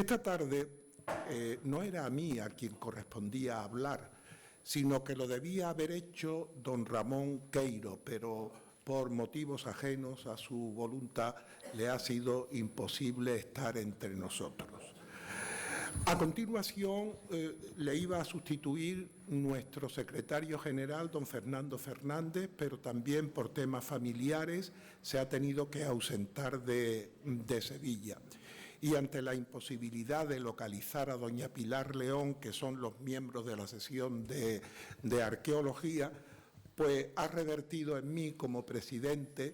Esta tarde no era a mí a quien correspondía hablar, sino que lo debía haber hecho don Ramón Queiro, pero por motivos ajenos a su voluntad le ha sido imposible estar entre nosotros. A continuación le iba a sustituir nuestro secretario general, don Fernando Fernández, pero también por temas familiares se ha tenido que ausentar de Sevilla. Y ante la imposibilidad de localizar a doña Pilar León, que son los miembros de la sesión de arqueología, pues ha revertido en mí como presidente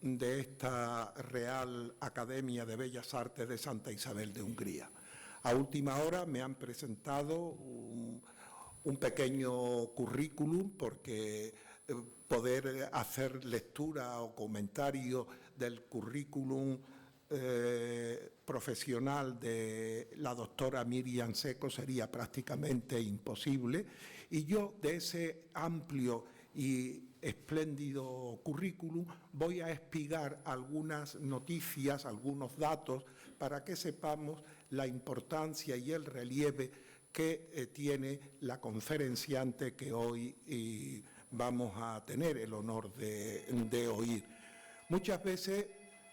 de esta Real Academia de Bellas Artes de Santa Isabel de Hungría. A última hora me han presentado un pequeño currículum porque poder hacer lectura o comentario del currículum profesional de la doctora Miriam Seco sería prácticamente imposible, y yo de ese amplio y espléndido currículum voy a espigar algunas noticias, algunos datos, para que sepamos la importancia y el relieve que tiene la conferenciante que hoy vamos a tener el honor de oír. Muchas veces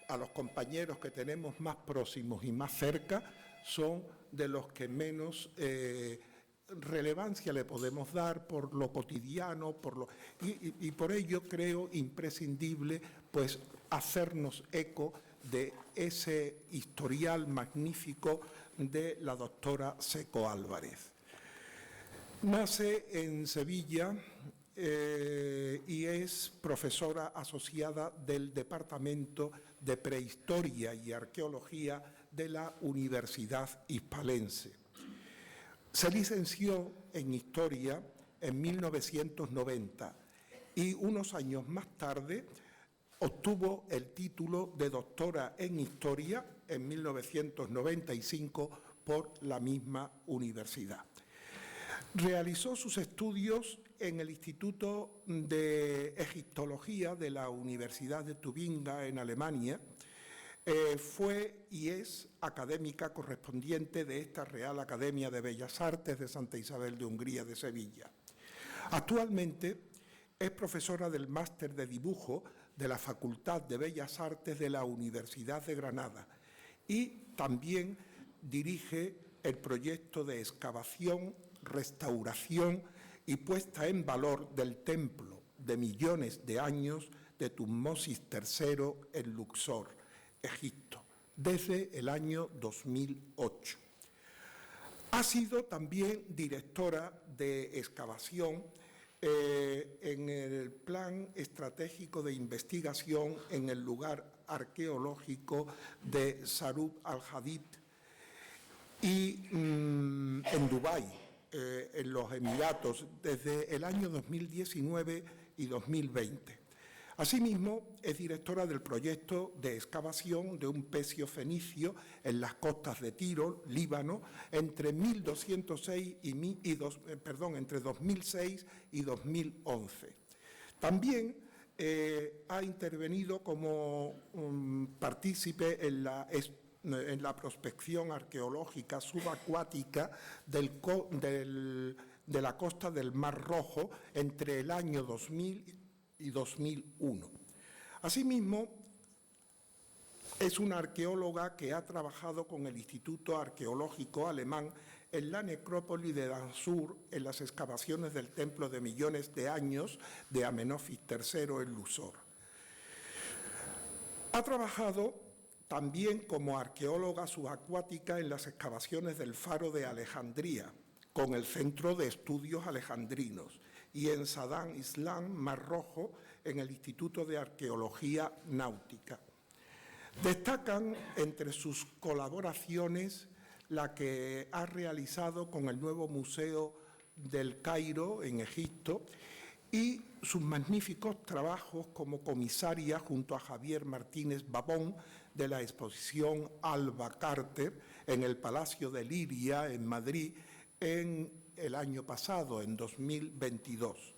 a los compañeros que tenemos más próximos y más cerca son de los que menos relevancia le podemos dar por lo cotidiano, y por ello creo imprescindible pues hacernos eco de ese historial magnífico de la doctora Seco Álvarez. Nace en Sevilla y es profesora asociada del Departamento de Prehistoria y Arqueología de la Universidad Hispalense. Se licenció en Historia en 1990 y unos años más tarde obtuvo el título de doctora en Historia en 1995 por la misma universidad. Realizó sus estudios en el Instituto de Egiptología de la Universidad de Tubinga, en Alemania. Fue y es académica correspondiente de esta Real Academia de Bellas Artes de Santa Isabel de Hungría de Sevilla. Actualmente es profesora del Máster de Dibujo de la Facultad de Bellas Artes de la Universidad de Granada y también dirige el proyecto de excavación, restauración y puesta en valor del templo de millones de años de Tutmosis III en Luxor, Egipto, desde el año 2008. Ha sido también directora de excavación en el Plan Estratégico de Investigación en el lugar arqueológico de Sarub al-Hadid y en Dubái, en los Emiratos, desde el año 2019 y 2020. Asimismo, es directora del proyecto de excavación de un pecio fenicio en las costas de Tiro, Líbano, entre 2006 y 2011. También ha intervenido como partícipe en la prospección arqueológica subacuática de la costa del Mar Rojo entre el año 2000 y 2001. Asimismo, es una arqueóloga que ha trabajado con el Instituto Arqueológico Alemán en la necrópolis de Dansur, en las excavaciones del templo de millones de años de Amenofis III en Luxor. Ha trabajado también como arqueóloga subacuática en las excavaciones del Faro de Alejandría, con el Centro de Estudios Alejandrinos, y en Sadán Islam, Mar Rojo, en el Instituto de Arqueología Náutica. Destacan entre sus colaboraciones la que ha realizado con el nuevo Museo del Cairo, en Egipto, y sus magníficos trabajos como comisaria junto a Javier Martínez Babón de la exposición Alba Carter en el Palacio de Liria, en Madrid, en el año pasado, en 2022,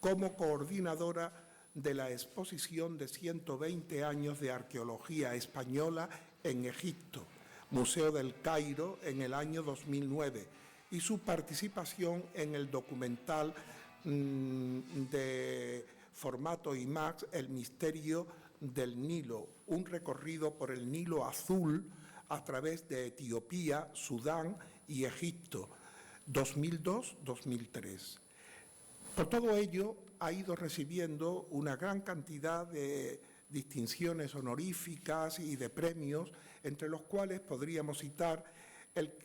como coordinadora de la exposición de 120 años de arqueología española en Egipto, Museo del Cairo en el año 2009 y su participación en el documental de formato IMAX El misterio del Nilo, un recorrido por el Nilo Azul a través de Etiopía, Sudán y Egipto, 2002-2003. Por todo ello, ha ido recibiendo una gran cantidad de distinciones honoríficas y de premios, entre los cuales podríamos citar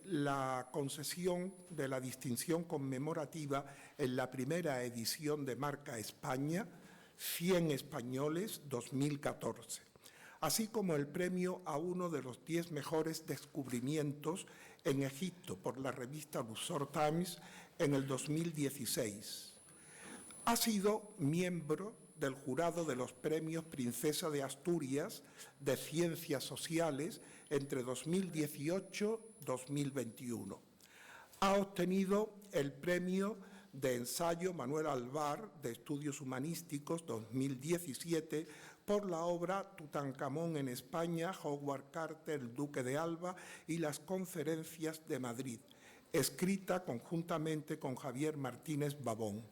la concesión de la distinción conmemorativa en la primera edición de Marca España, 100 españoles 2014, así como el premio a uno de los 10 mejores descubrimientos en Egipto por la revista Luxor Times en el 2016. Ha sido miembro del jurado de los premios Princesa de Asturias de Ciencias Sociales entre 2018-2021. Ha obtenido el premio de ensayo Manuel Alvar de Estudios Humanísticos 2017 por la obra Tutankamón en España, Howard Carter, el Duque de Alba y las Conferencias de Madrid, escrita conjuntamente con Javier Martínez Babón.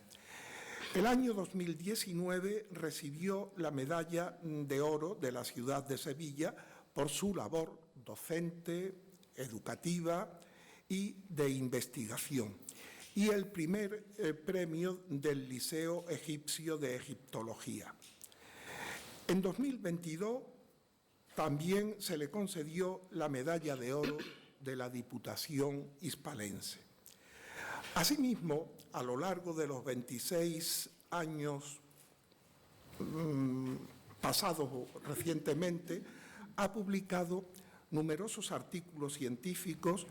El año 2019 recibió la Medalla de Oro de la ciudad de Sevilla por su labor docente, educativa y de investigación, y el primer premio del Liceo Egipcio de Egiptología. En 2022 también se le concedió la Medalla de Oro de la Diputación Hispalense. Asimismo, a lo largo de los 26 años pasados recientemente, ha publicado numerosos artículos científicos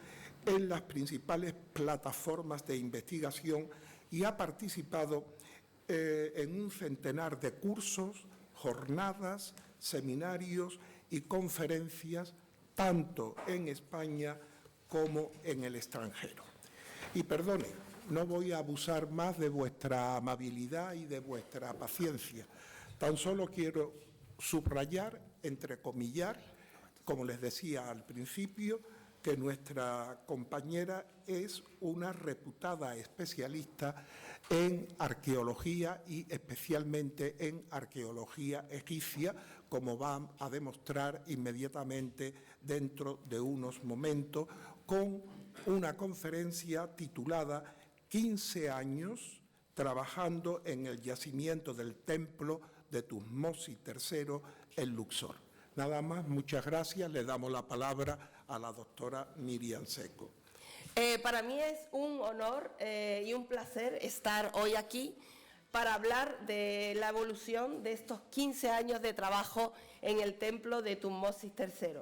en las principales plataformas de investigación y ha participado en un centenar de cursos, jornadas, seminarios y conferencias, tanto en España como en el extranjero. Y perdone, no voy a abusar más de vuestra amabilidad y de vuestra paciencia. Tan solo quiero subrayar, entrecomillar, como les decía al principio, que nuestra compañera es una reputada especialista en arqueología y especialmente en arqueología egipcia, como va a demostrar inmediatamente dentro de unos momentos, con una conferencia titulada 15 años trabajando en el yacimiento del templo de Tutmosis III en Luxor. Nada más, muchas gracias. Le damos la palabra a la doctora Miriam Seco. Para mí es un honor y un placer estar hoy aquí para hablar de la evolución de estos 15 años de trabajo en el templo de Tutmosis III.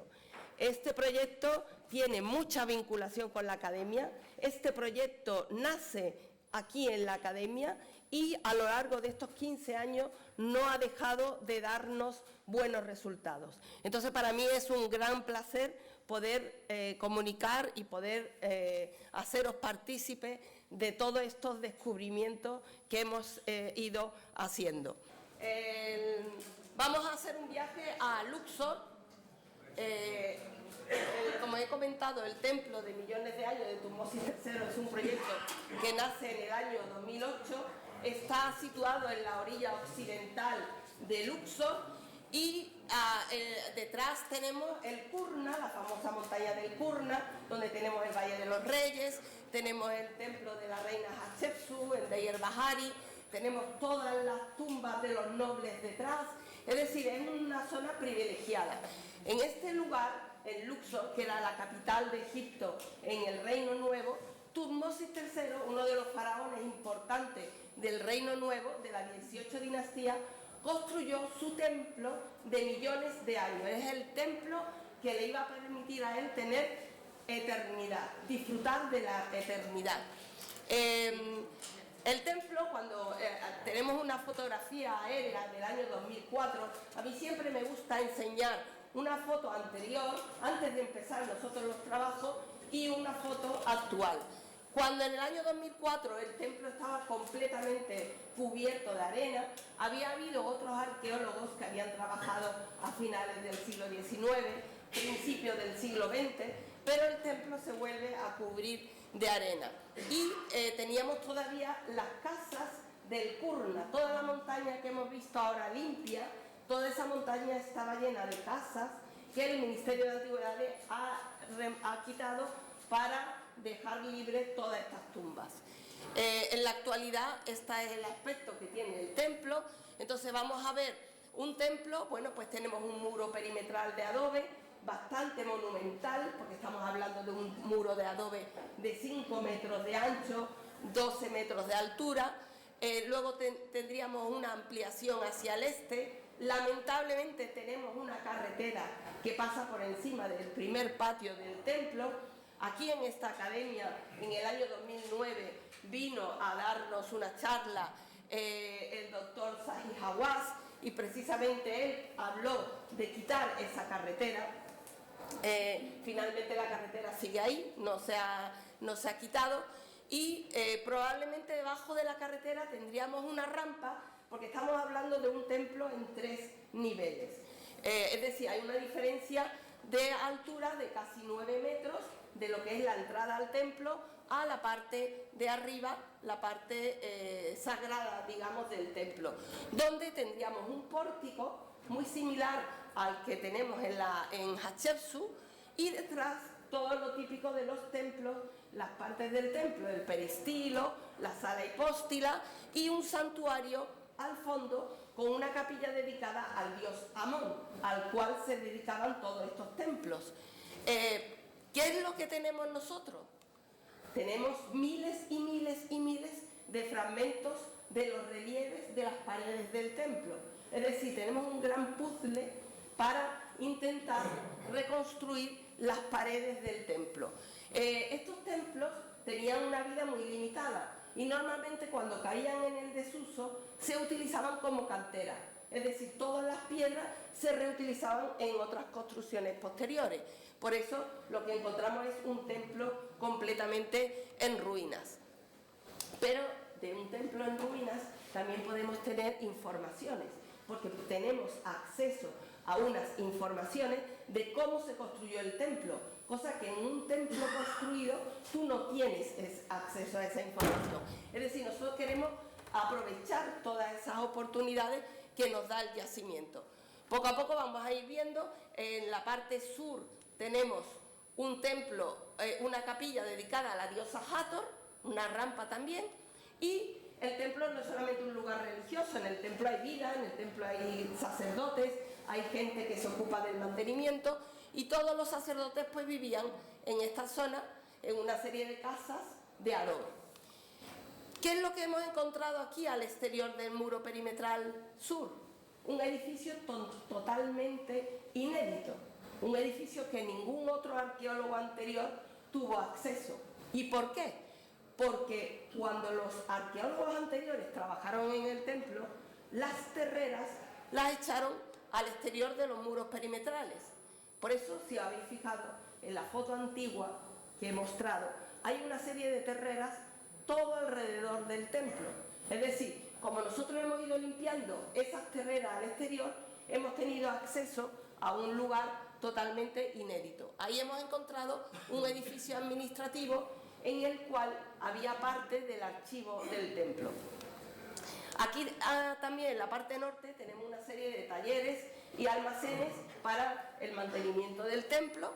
Este proyecto tiene mucha vinculación con la academia. Este proyecto nace aquí en la academia y a lo largo de estos 15 años no ha dejado de darnos buenos resultados. Entonces, para mí es un gran placer poder comunicar y poder haceros partícipes de todos estos descubrimientos que hemos ido haciendo. Vamos a hacer un viaje a Luxor. Como he comentado, el templo de millones de años de Tutmosis III es un proyecto que nace en el año 2008, está situado en la orilla occidental de Luxor y detrás tenemos el Kurna, la famosa montaña del Kurna, donde tenemos el Valle de los Reyes, tenemos el templo de la reina Hatshepsut, el Deir Bahari, tenemos todas las tumbas de los nobles detrás, es decir, es una zona privilegiada. En este lugar, en Luxor, que era la capital de Egipto en el Reino Nuevo, Tutmosis III, uno de los faraones importantes del Reino Nuevo, de la 18 dinastía, construyó su templo de millones de años. Es el templo que le iba a permitir a él tener eternidad, disfrutar de la eternidad. El templo, cuando tenemos una fotografía aérea del año 2004, a mí siempre me gusta enseñar una foto anterior, antes de empezar nosotros los trabajos, y una foto actual. Cuando en el año 2004 el templo estaba completamente cubierto de arena, había habido otros arqueólogos que habían trabajado a finales del siglo XIX, principios del siglo XX, pero el templo se vuelve a cubrir de arena. Y teníamos todavía las casas del Kurna, toda la montaña que hemos visto ahora limpia, toda esa montaña estaba llena de casas que el Ministerio de Antigüedades ha quitado para dejar libres todas estas tumbas. En la actualidad, este es el aspecto que tiene el templo. Entonces vamos a ver un templo, bueno, pues tenemos un muro perimetral de adobe, bastante monumental, porque estamos hablando de un muro de adobe de 5 metros de ancho, 12 metros de altura. Luego tendríamos una ampliación hacia el este. Lamentablemente tenemos una carretera que pasa por encima del primer patio del templo. Aquí en esta academia, en el año 2009, vino a darnos una charla el doctor Zahi Hawass, y precisamente él habló de quitar esa carretera. Finalmente la carretera sigue ahí, no se ha quitado, y probablemente debajo de la carretera tendríamos una rampa, porque estamos hablando de un templo en 3 niveles. Es decir, hay una diferencia de altura de casi 9 metros de lo que es la entrada al templo a la parte de arriba, la parte sagrada, digamos, del templo, donde tendríamos un pórtico muy similar al que tenemos en Hatshepsut, y detrás todo lo típico de los templos, las partes del templo, el peristilo, la sala hipóstila y un santuario al fondo con una capilla dedicada al dios Amón, al cual se dedicaban todos estos templos. ¿Qué es lo que tenemos nosotros? Tenemos miles y miles y miles de fragmentos de los relieves de las paredes del templo. Es decir, tenemos un gran puzzle para intentar reconstruir las paredes del templo. Estos templos tenían una vida muy limitada y normalmente cuando caían en el desuso se utilizaban como cantera. Es decir, todas las piedras se reutilizaban en otras construcciones posteriores. Por eso lo que encontramos es un templo completamente en ruinas. Pero de un templo en ruinas también podemos tener informaciones, porque tenemos acceso a unas informaciones de cómo se construyó el templo, cosa que en un templo construido tú no tienes acceso a esa información. Es decir, nosotros queremos aprovechar todas esas oportunidades que nos da el yacimiento. Poco a poco vamos a ir viendo. En la parte sur tenemos un templo, una capilla dedicada a la diosa Hathor, una rampa también, y el templo no es solamente un lugar religioso, en el templo hay vida, en el templo hay sacerdotes, hay gente que se ocupa del mantenimiento, y todos los sacerdotes pues vivían en esta zona, en una serie de casas de adobe. ¿Qué es lo que hemos encontrado aquí al exterior del muro perimetral sur? Un edificio totalmente inédito, un edificio que ningún otro arqueólogo anterior tuvo acceso. ¿Y por qué? Porque cuando los arqueólogos anteriores trabajaron en el templo, las terreras las echaron al exterior de los muros perimetrales. Por eso, si os habéis fijado en la foto antigua que he mostrado, hay una serie de terreras todo alrededor del templo. Es decir, como nosotros hemos ido limpiando esas terreras al exterior, hemos tenido acceso a un lugar totalmente inédito. Ahí hemos encontrado un edificio administrativo en el cual había parte del archivo del templo. Aquí también en la parte norte tenemos una serie de talleres y almacenes para el mantenimiento del templo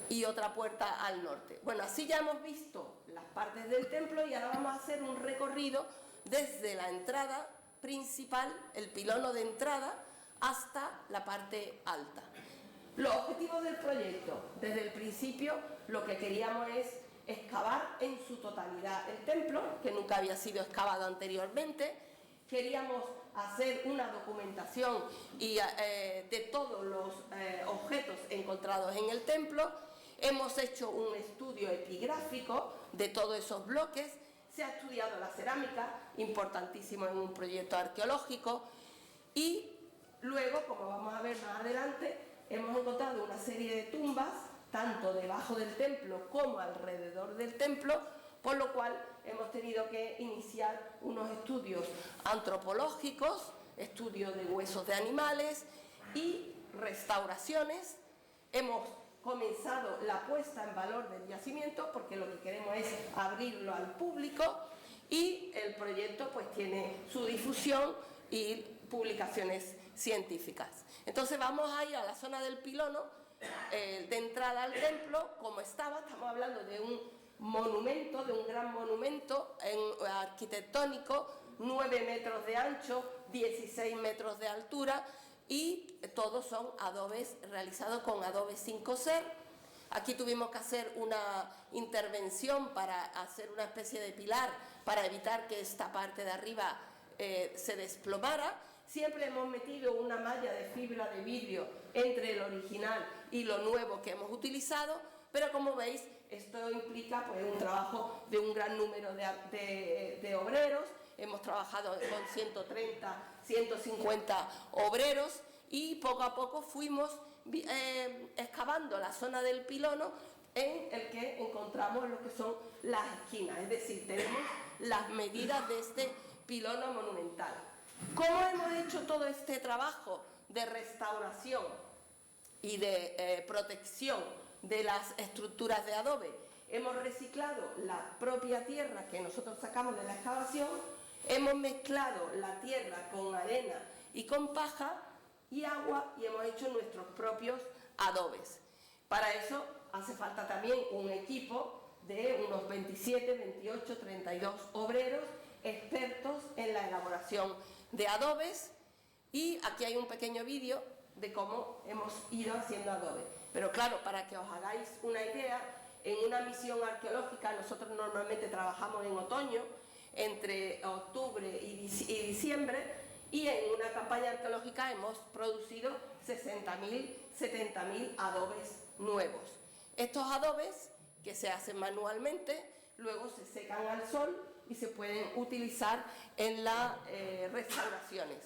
y otra puerta al norte. Bueno, así ya hemos visto las partes del templo y ahora vamos a hacer un recorrido desde la entrada principal, el pilono de entrada, hasta la parte alta. Los objetivos del proyecto, desde el principio lo que queríamos es excavar en su totalidad el templo, que nunca había sido excavado anteriormente. Queríamos hacer una documentación de todos los objetos encontrados en el templo. Hemos hecho un estudio epigráfico de todos esos bloques. Se ha estudiado la cerámica, importantísimo en un proyecto arqueológico. Y luego, como vamos a ver más adelante, hemos encontrado una serie de tumbas, tanto debajo del templo como alrededor del templo, por lo cual hemos tenido que iniciar unos estudios antropológicos, estudios de huesos de animales y restauraciones. Hemos comenzado la puesta en valor del yacimiento, porque lo que queremos es abrirlo al público, y el proyecto pues tiene su difusión y publicaciones científicas. Entonces vamos a ir a la zona del pilono, de entrada al templo, como estamos hablando de un monumento, de un gran monumento arquitectónico, 9 metros de ancho, 16 metros de altura, y todos son adobes realizados con Adobe 5ser. Aquí tuvimos que hacer una intervención para hacer una especie de pilar para evitar que esta parte de arriba se desplomara. Siempre hemos metido una malla de fibra de vidrio entre el original y lo nuevo que hemos utilizado, pero como veis, esto implica pues, un trabajo de un gran número de obreros. Hemos trabajado con 130, 150 obreros y poco a poco fuimos excavando la zona del pilono en el que encontramos lo que son las esquinas, es decir, tenemos las medidas de este pilono monumental. ¿Cómo hemos hecho todo este trabajo de restauración y de protección de las estructuras de adobe? Hemos reciclado la propia tierra que nosotros sacamos de la excavación, hemos mezclado la tierra con arena y con paja y agua y hemos hecho nuestros propios adobes. Para eso hace falta también un equipo de unos 27, 28, 32 obreros expertos en la elaboración de adobes, y aquí hay un pequeño vídeo de cómo hemos ido haciendo adobe. Pero claro, para que os hagáis una idea, en una misión arqueológica nosotros normalmente trabajamos en otoño, entre octubre y diciembre, y en una campaña arqueológica hemos producido 60.000, 70.000 adobes nuevos. Estos adobes, que se hacen manualmente, luego se secan al sol y se pueden utilizar en las restauraciones.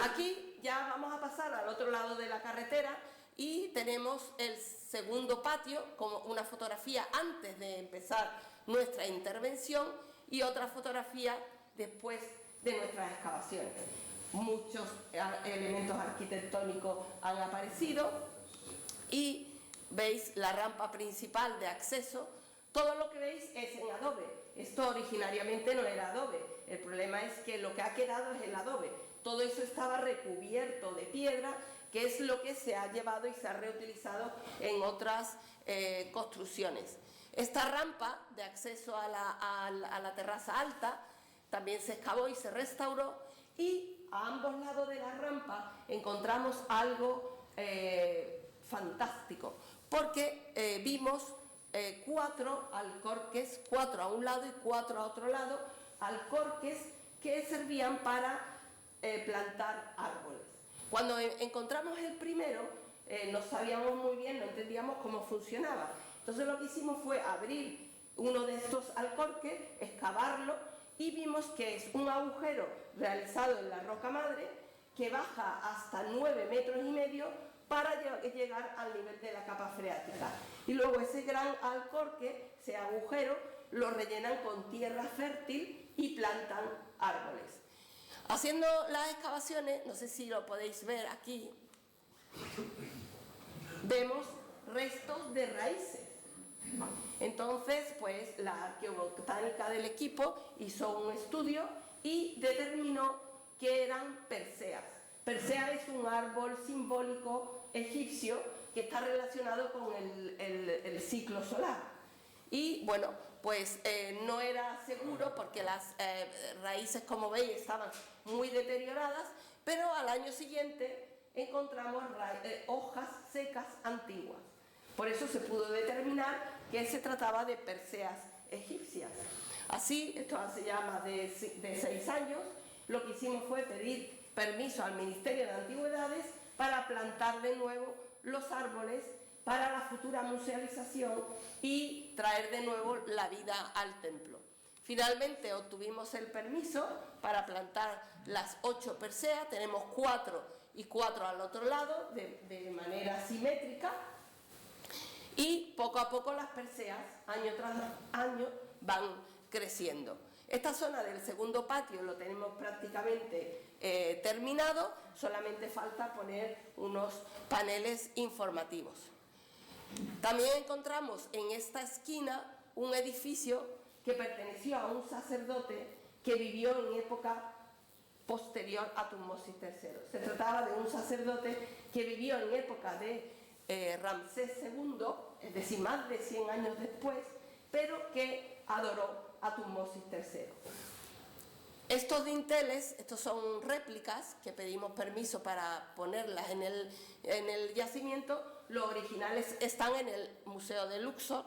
Aquí ya vamos a pasar al otro lado de la carretera y tenemos el segundo patio, como una fotografía antes de empezar nuestra intervención y otra fotografía después de nuestras excavaciones. Muchos elementos arquitectónicos han aparecido y veis la rampa principal de acceso. Todo lo que veis es en adobe. Esto originariamente no era adobe. El problema es que lo que ha quedado es el adobe. Todo eso estaba recubierto de piedra, que es lo que se ha llevado y se ha reutilizado en otras construcciones. Esta rampa de acceso a la terraza alta también se excavó y se restauró, y a ambos lados de la rampa encontramos algo fantástico, porque vimos 4 alcorques, 4 a un lado y 4 a otro lado, alcorques que servían para plantar árboles. Cuando encontramos el primero, no sabíamos muy bien, no entendíamos cómo funcionaba. Entonces lo que hicimos fue abrir uno de estos alcorques, excavarlo, y vimos que es un agujero realizado en la roca madre que baja hasta 9,5 metros para llegar al nivel de la capa freática. Y luego ese gran alcorque, ese agujero, lo rellenan con tierra fértil y plantan árboles. Haciendo las excavaciones, no sé si lo podéis ver aquí, vemos restos de raíces. Entonces, pues la arqueobotánica del equipo hizo un estudio y determinó que eran perseas. Persea es un árbol simbólico egipcio que está relacionado con el ciclo solar. Y bueno, pues no era seguro porque las raíces, como veis, estaban muy deterioradas, pero al año siguiente encontramos hojas secas antiguas. Por eso se pudo determinar que se trataba de perseas egipcias. Así, esto hace ya más de 6 años, lo que hicimos fue pedir permiso al Ministerio de Antigüedades para plantar de nuevo los árboles para la futura musealización y traer de nuevo la vida al templo. Finalmente obtuvimos el permiso para plantar las 8 perseas, tenemos 4 y 4 al otro lado de manera simétrica, y poco a poco las perseas, año tras año, van creciendo. Esta zona del segundo patio lo tenemos prácticamente terminado, solamente falta poner unos paneles informativos. También encontramos en esta esquina un edificio que perteneció a un sacerdote que vivió en época posterior a Tutmosis III. Se trataba de un sacerdote que vivió en época de Ramsés II, es decir, más de 100 años después, pero que adoró a Tutmosis III. Estos dinteles, estos son réplicas que pedimos permiso para ponerlas en el yacimiento. Los originales están en el Museo de Luxor.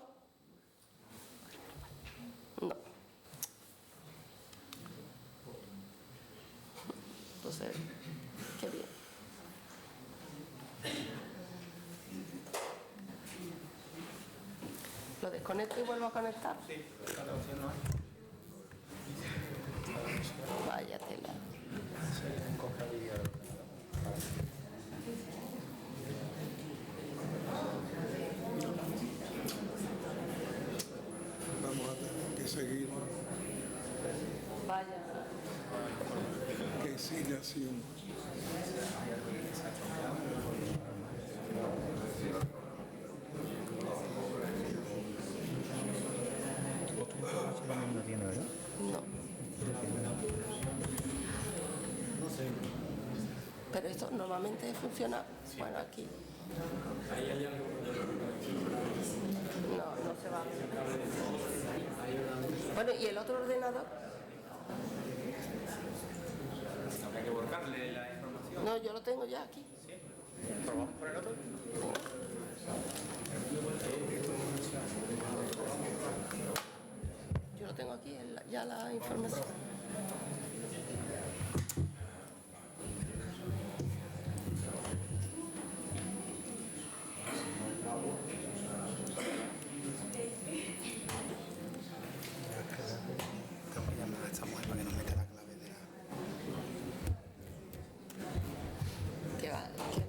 No. Entonces, qué bien. ¿Lo desconecto y vuelvo a conectar? Sí, esta opción no hay. Vaya tela. Vamos a tener que seguir. Vaya. Que siga siendo. No tiene, ¿verdad? No. Pero esto normalmente funciona. Bueno, aquí. No se va. Bueno, ¿y el otro ordenador? Habrá que volcarle la información. No, yo lo tengo ya aquí. ¿Sí? ¿Probamos por el otro? Yo lo tengo aquí, ya la información. Tengo que llamar a esta mujer para que nos meta la clave de la... Que vale, que no.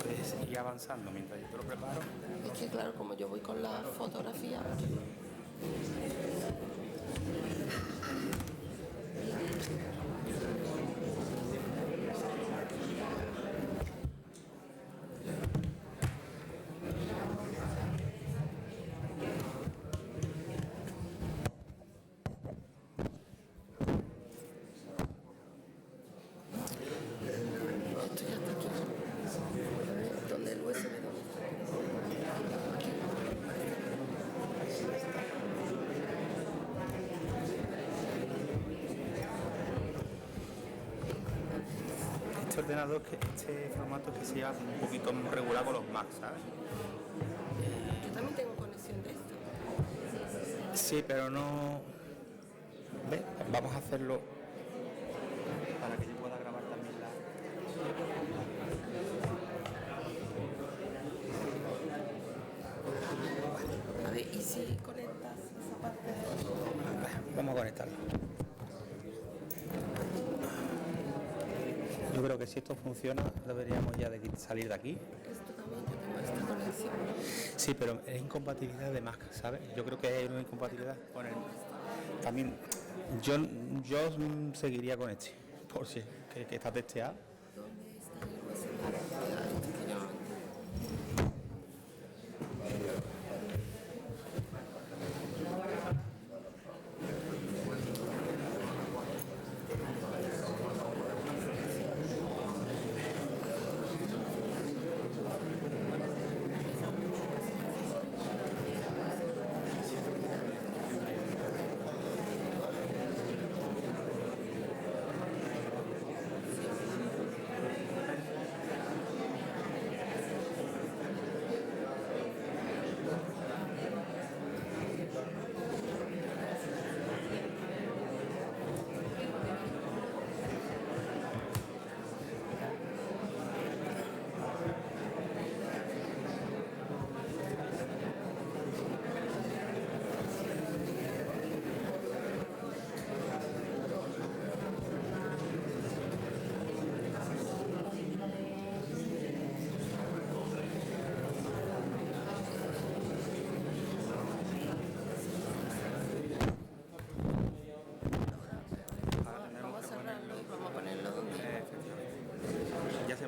Puedes ir avanzando mientras yo te lo preparo. Es que claro, como yo voy con la fotografía. Esto ya está aquí. ¿Dónde el USB? Este ordenador, este formato que se lleva un poquito regular con los Mac, ¿sabes? Yo también tengo conexión de esto. Sí, pero no... ¿Ves? Vamos a hacerlo para que yo pueda grabar también la... A ver, ¿y si conectas esa parte? Vamos a conectarlo. Yo creo que si esto funciona, deberíamos ya de salir de aquí. Esto también, yo tengo esta conexión. Sí, pero es incompatibilidad de Mac, ¿sabes? Yo creo que hay una incompatibilidad con el... También, yo seguiría con este, por si que está testeado. ¿Dónde está el USB? Esto que yo no entiendo.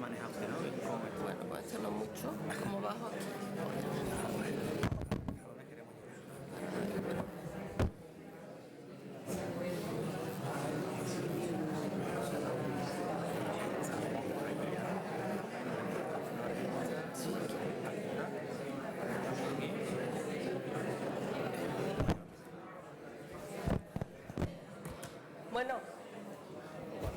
maneja usted, ¿no? Bueno, pues esto no mucho, como bajo aquí. Bueno,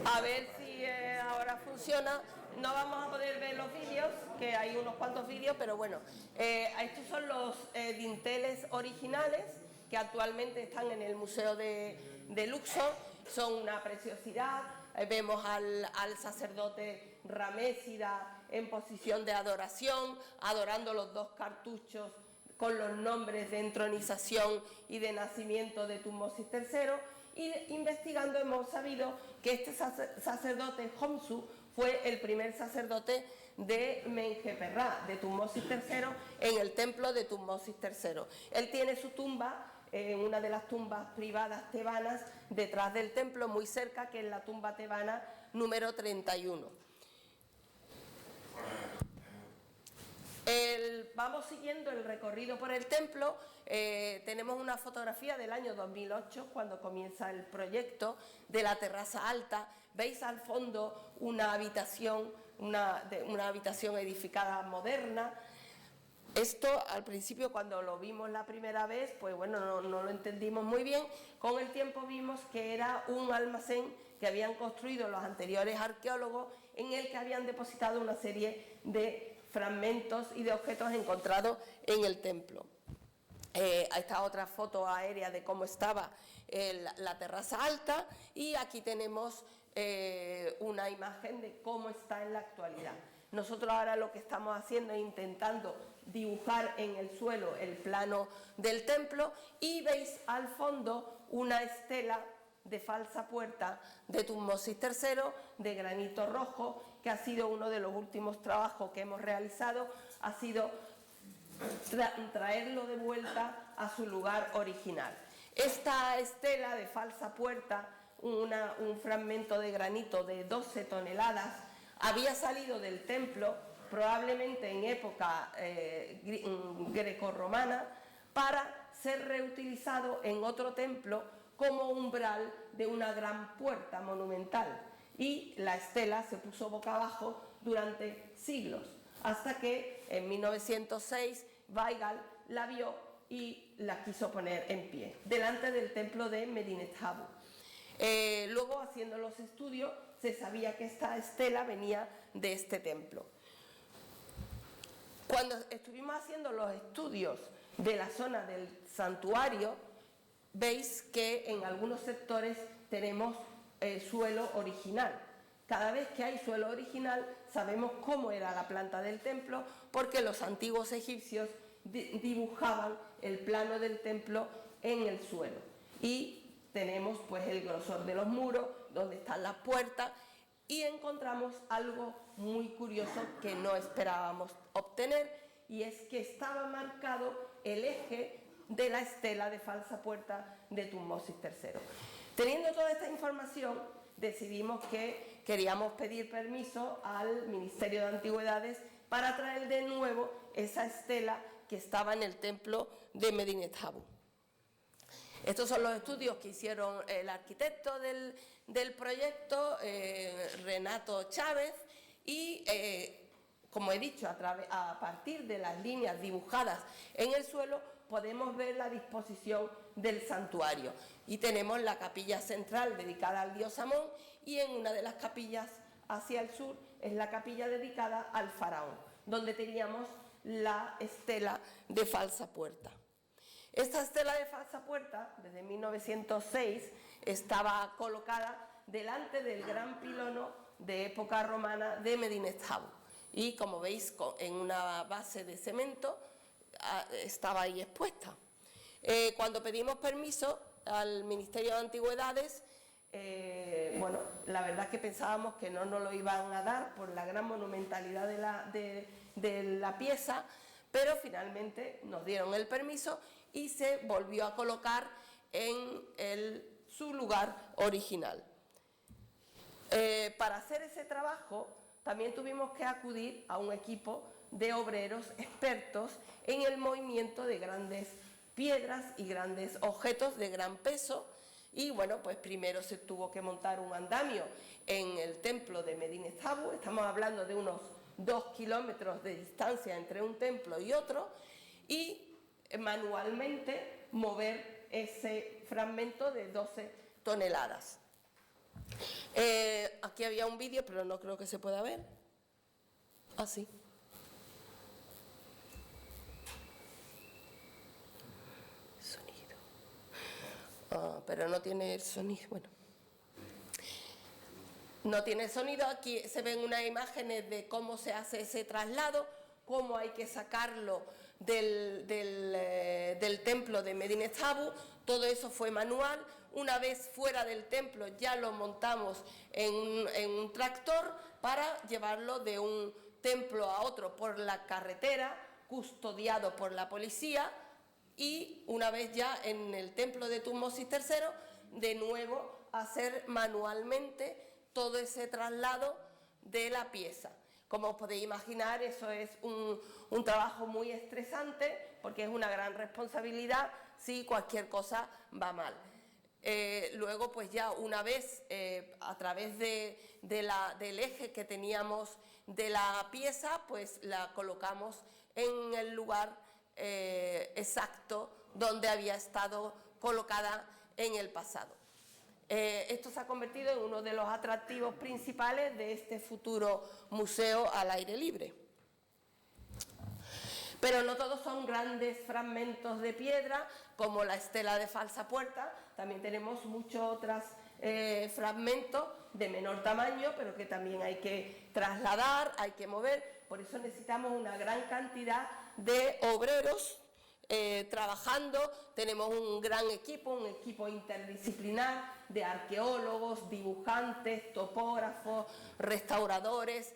a ver si ahora funciona. No vamos a poder ver los vídeos, que hay unos cuantos vídeos, pero bueno, estos son los dinteles originales que actualmente están en el Museo de Luxor. Son una preciosidad. Vemos al sacerdote Ramésida en posición de adoración, adorando los dos cartuchos con los nombres de entronización y de nacimiento de Tutmosis III. Y investigando hemos sabido que este sacerdote Homsu fue el primer sacerdote de Menjeperrá, de Tutmosis III, en el templo de Tutmosis III. Él tiene su tumba en una de las tumbas privadas tebanas detrás del templo, muy cerca, que es la tumba tebana número 31. Vamos siguiendo el recorrido por el templo. Tenemos una fotografía del año 2008, cuando comienza el proyecto de la terraza alta. Veis al fondo una habitación edificada moderna. Esto al principio, cuando lo vimos la primera vez, pues bueno, no lo entendimos muy bien. Con el tiempo vimos que era un almacén que habían construido los anteriores arqueólogos, en el que habían depositado una serie de fragmentos y de objetos encontrados en el templo. Esta otra foto aérea de cómo estaba la terraza alta, y aquí tenemos una imagen de cómo está en la actualidad. Nosotros ahora lo que estamos haciendo es intentando dibujar en el suelo el plano del templo, y veis al fondo una estela de falsa puerta de Tutmosis III de granito rojo, que ha sido uno de los últimos trabajos que hemos realizado, ha sido traerlo de vuelta a su lugar original. Esta estela de falsa puerta, un fragmento de granito de 12 toneladas, había salido del templo probablemente en época grecorromana, para ser reutilizado en otro templo como umbral de una gran puerta monumental, y la estela se puso boca abajo durante siglos, hasta que en 1906 Weigall la vio y la quiso poner en pie delante del templo de Medinet Habu. Luego, haciendo los estudios, se sabía que esta estela venía de este templo. Cuando estuvimos haciendo los estudios de la zona del santuario, veis que en algunos sectores tenemos suelo original. Cada vez que hay suelo original sabemos cómo era la planta del templo, porque los antiguos egipcios dibujaban el plano del templo en el suelo. Y tenemos pues el grosor de los muros, donde están las puertas, y encontramos algo muy curioso que no esperábamos obtener, y es que estaba marcado el eje de la estela de falsa puerta de Tutmosis III. Teniendo toda esta información, decidimos que queríamos pedir permiso al Ministerio de Antigüedades para traer de nuevo esa estela que estaba en el templo de Medinet Habu. Estos son los estudios que hicieron el arquitecto del proyecto, Renato Chávez, y como he dicho, a partir de las líneas dibujadas en el suelo podemos ver la disposición del santuario, y tenemos la capilla central dedicada al dios Amón, y en una de las capillas hacia el sur es la capilla dedicada al faraón, donde teníamos la estela de falsa puerta. Esta estela de falsa puerta, desde 1906, estaba colocada delante del gran pilono de época romana de Medinet Habu, y como veis, en una base de cemento estaba ahí expuesta. Cuando pedimos permiso al Ministerio de Antigüedades, bueno, la verdad es que pensábamos que no nos lo iban a dar por la gran monumentalidad de la pieza, pero finalmente nos dieron el permiso y se volvió a colocar en su lugar original. Para hacer ese trabajo, también tuvimos que acudir a un equipo de obreros expertos en el movimiento de grandes piedras y grandes objetos de gran peso. Y bueno, pues primero se tuvo que montar un andamio en el templo de Medina Estabu. Estamos hablando de unos 2 kilómetros de distancia entre un templo y otro, y manualmente mover ese fragmento de 12 toneladas. Aquí había un vídeo, pero no creo que se pueda ver. Así. Pero no tiene sonido. Bueno, no tiene sonido. Aquí se ven unas imágenes de cómo se hace ese traslado, cómo hay que sacarlo del templo de Medina Estabu. Todo eso fue manual. Una vez fuera del templo ya lo montamos en un tractor para llevarlo de un templo a otro por la carretera, custodiado por la policía. Y una vez ya en el templo de Tutmosis III, de nuevo hacer manualmente todo ese traslado de la pieza. Como os podéis imaginar, eso es un trabajo muy estresante, porque es una gran responsabilidad si cualquier cosa va mal. Luego, pues ya una vez, a través del eje que teníamos de la pieza, pues la colocamos en el lugar exacto donde había estado colocada en el pasado. Esto se ha convertido en uno de los atractivos principales de este futuro museo al aire libre. Pero no todos son grandes fragmentos de piedra, como la estela de falsa puerta. También tenemos muchos otros fragmentos de menor tamaño, pero que también hay que trasladar, hay que mover. Por eso necesitamos una gran cantidad de obreros trabajando. Tenemos un gran equipo, un equipo interdisciplinar de arqueólogos, dibujantes, topógrafos, restauradores,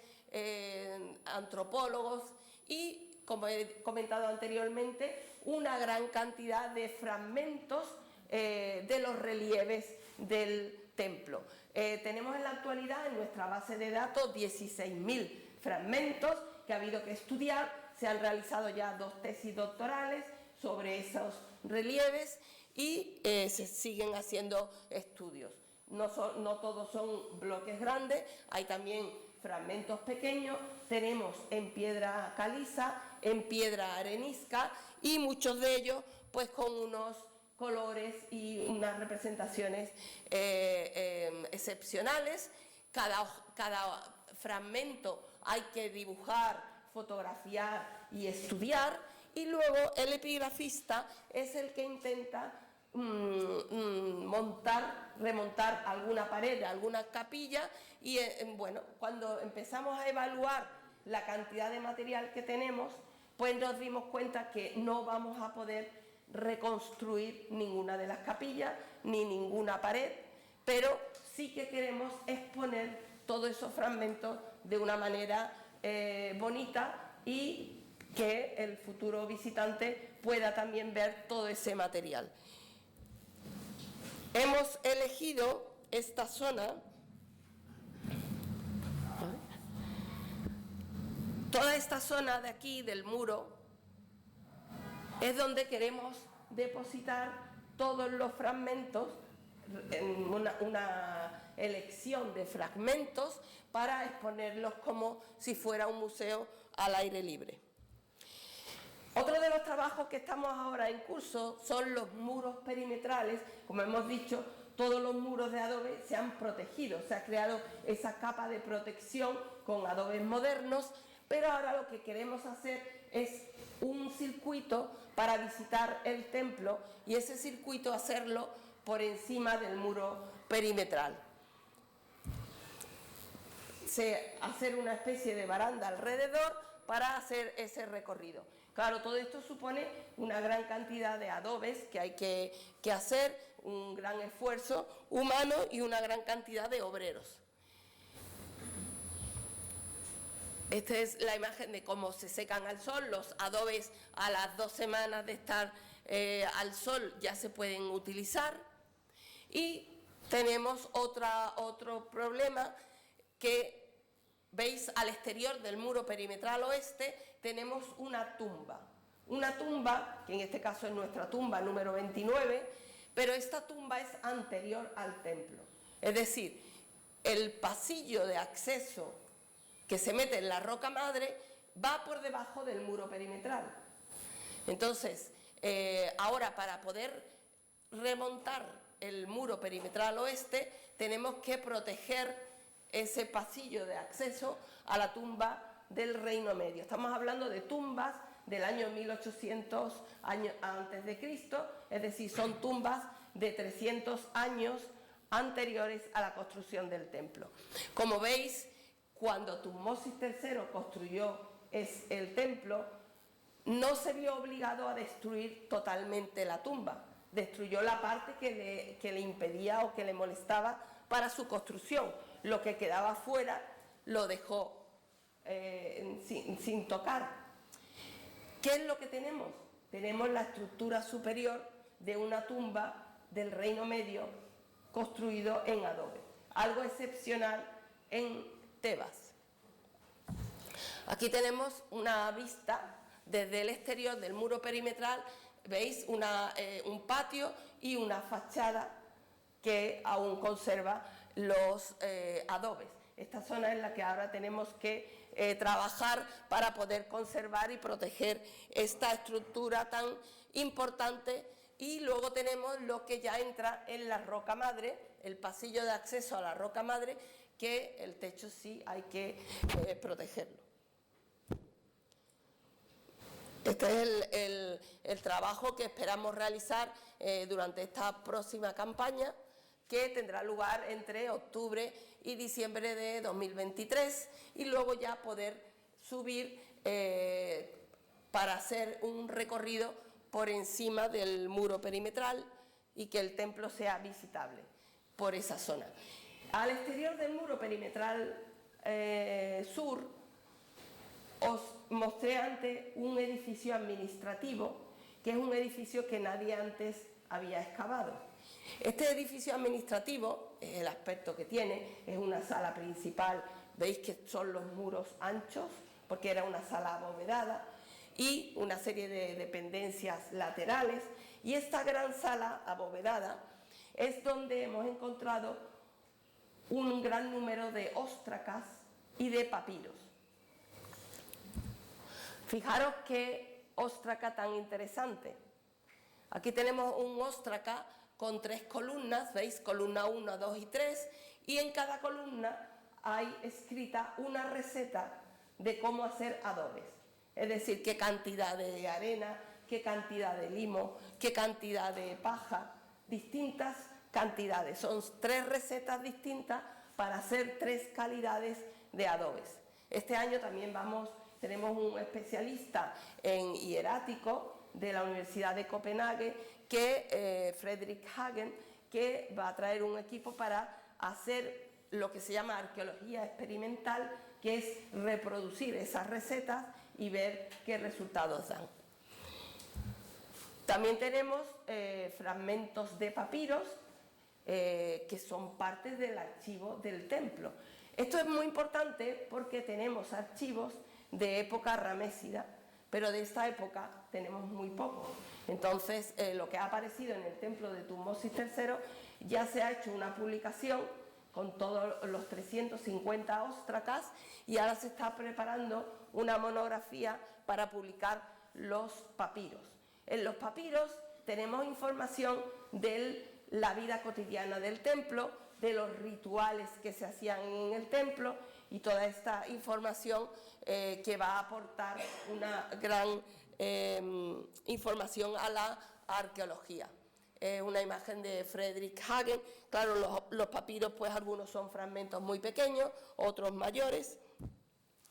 antropólogos y, como he comentado anteriormente, una gran cantidad de fragmentos de los relieves del templo. Tenemos en la actualidad en nuestra base de datos 16.000 fragmentos que ha habido que estudiar. Se han realizado ya 2 tesis doctorales sobre esos relieves y se siguen haciendo estudios. No todos son bloques grandes, hay también fragmentos pequeños. Tenemos en piedra caliza, en piedra arenisca y muchos de ellos pues con unos colores y unas representaciones excepcionales. Cada fragmento hay que dibujar, fotografiar y estudiar, y luego el epigrafista es el que intenta remontar alguna pared, alguna capilla, y bueno, cuando empezamos a evaluar la cantidad de material que tenemos, pues nos dimos cuenta que no vamos a poder reconstruir ninguna de las capillas ni ninguna pared, pero sí que queremos exponer todos esos fragmentos de una manera bonita y que el futuro visitante pueda también ver todo ese material. Hemos elegido esta zona, toda esta zona de aquí del muro, es donde queremos depositar todos los fragmentos, en una elección de fragmentos para exponerlos como si fuera un museo al aire libre. Otro de los trabajos que estamos ahora en curso son los muros perimetrales. Como hemos dicho, todos los muros de adobe se han protegido, se ha creado esa capa de protección con adobes modernos, pero ahora lo que queremos hacer es un circuito para visitar el templo y ese circuito hacerlo por encima del muro perimetral. Hacer una especie de baranda alrededor para hacer ese recorrido. Claro, todo esto supone una gran cantidad de adobes que hay que hacer, un gran esfuerzo humano y una gran cantidad de obreros. Esta es la imagen de cómo se secan al sol. Los adobes a las 2 semanas de estar al sol ya se pueden utilizar. Y tenemos otro problema, que veis al exterior del muro perimetral oeste tenemos una tumba que en este caso es nuestra tumba número 29, pero esta tumba es anterior al templo. Es decir, el pasillo de acceso que se mete en la roca madre va por debajo del muro perimetral. Entonces, ahora para poder remontar el muro perimetral oeste tenemos que proteger ese pasillo de acceso a la tumba del Reino Medio. Estamos hablando de tumbas del año 1800 años antes de Cristo, es decir, son tumbas de 300 años anteriores a la construcción del templo. Como veis, cuando Tutmosis III construyó el templo, no se vio obligado a destruir totalmente la tumba. Destruyó la parte que le impedía o que le molestaba para su construcción. Lo que quedaba fuera lo dejó sin tocar. ¿Qué es lo que tenemos? Tenemos la estructura superior de una tumba del Reino Medio construido en adobe. Algo excepcional en Tebas. Aquí tenemos una vista desde el exterior del muro perimetral. Veis un patio y una fachada que aún conserva los adobes. Esta zona es la que ahora tenemos que trabajar para poder conservar y proteger esta estructura tan importante. Y luego tenemos lo que ya entra en la roca madre, el pasillo de acceso a la roca madre, que el techo sí hay que protegerlo. Este es el trabajo que esperamos realizar durante esta próxima campaña, que tendrá lugar entre octubre y diciembre de 2023, y luego ya poder subir para hacer un recorrido por encima del muro perimetral y que el templo sea visitable por esa zona. Al exterior del muro perimetral sur, os mostré antes un edificio administrativo, que es un edificio que nadie antes había excavado. Este edificio administrativo, el aspecto que tiene, es una sala principal, veis que son los muros anchos, porque era una sala abovedada, y una serie de dependencias laterales, y esta gran sala abovedada es donde hemos encontrado un gran número de óstracas y de papiros. Fijaros qué óstraca tan interesante. Aquí tenemos un óstraca con 3 columnas, ¿veis? Columna 1, 2 y 3, y en cada columna hay escrita una receta de cómo hacer adobes. Es decir, qué cantidad de arena, qué cantidad de limo, qué cantidad de paja, distintas cantidades. Son 3 recetas distintas para hacer 3 calidades de adobes. Este año también tenemos un especialista en hierático de la Universidad de Copenhague, Fredrik Hagen, que va a traer un equipo para hacer lo que se llama arqueología experimental, que es reproducir esas recetas y ver qué resultados dan. También tenemos fragmentos de papiros que son parte del archivo del templo. Esto es muy importante porque tenemos archivos de época ramésida, pero de esta época tenemos muy poco. Entonces, lo que ha aparecido en el templo de Tutmosis III, ya se ha hecho una publicación con todos los 350 óstracas, y ahora se está preparando una monografía para publicar los papiros. En los papiros tenemos información de la vida cotidiana del templo, de los rituales que se hacían en el templo, y toda esta información que va a aportar una gran información a la arqueología. Una imagen de Fredrik Hagen. Claro, los papiros, pues algunos son fragmentos muy pequeños, otros mayores,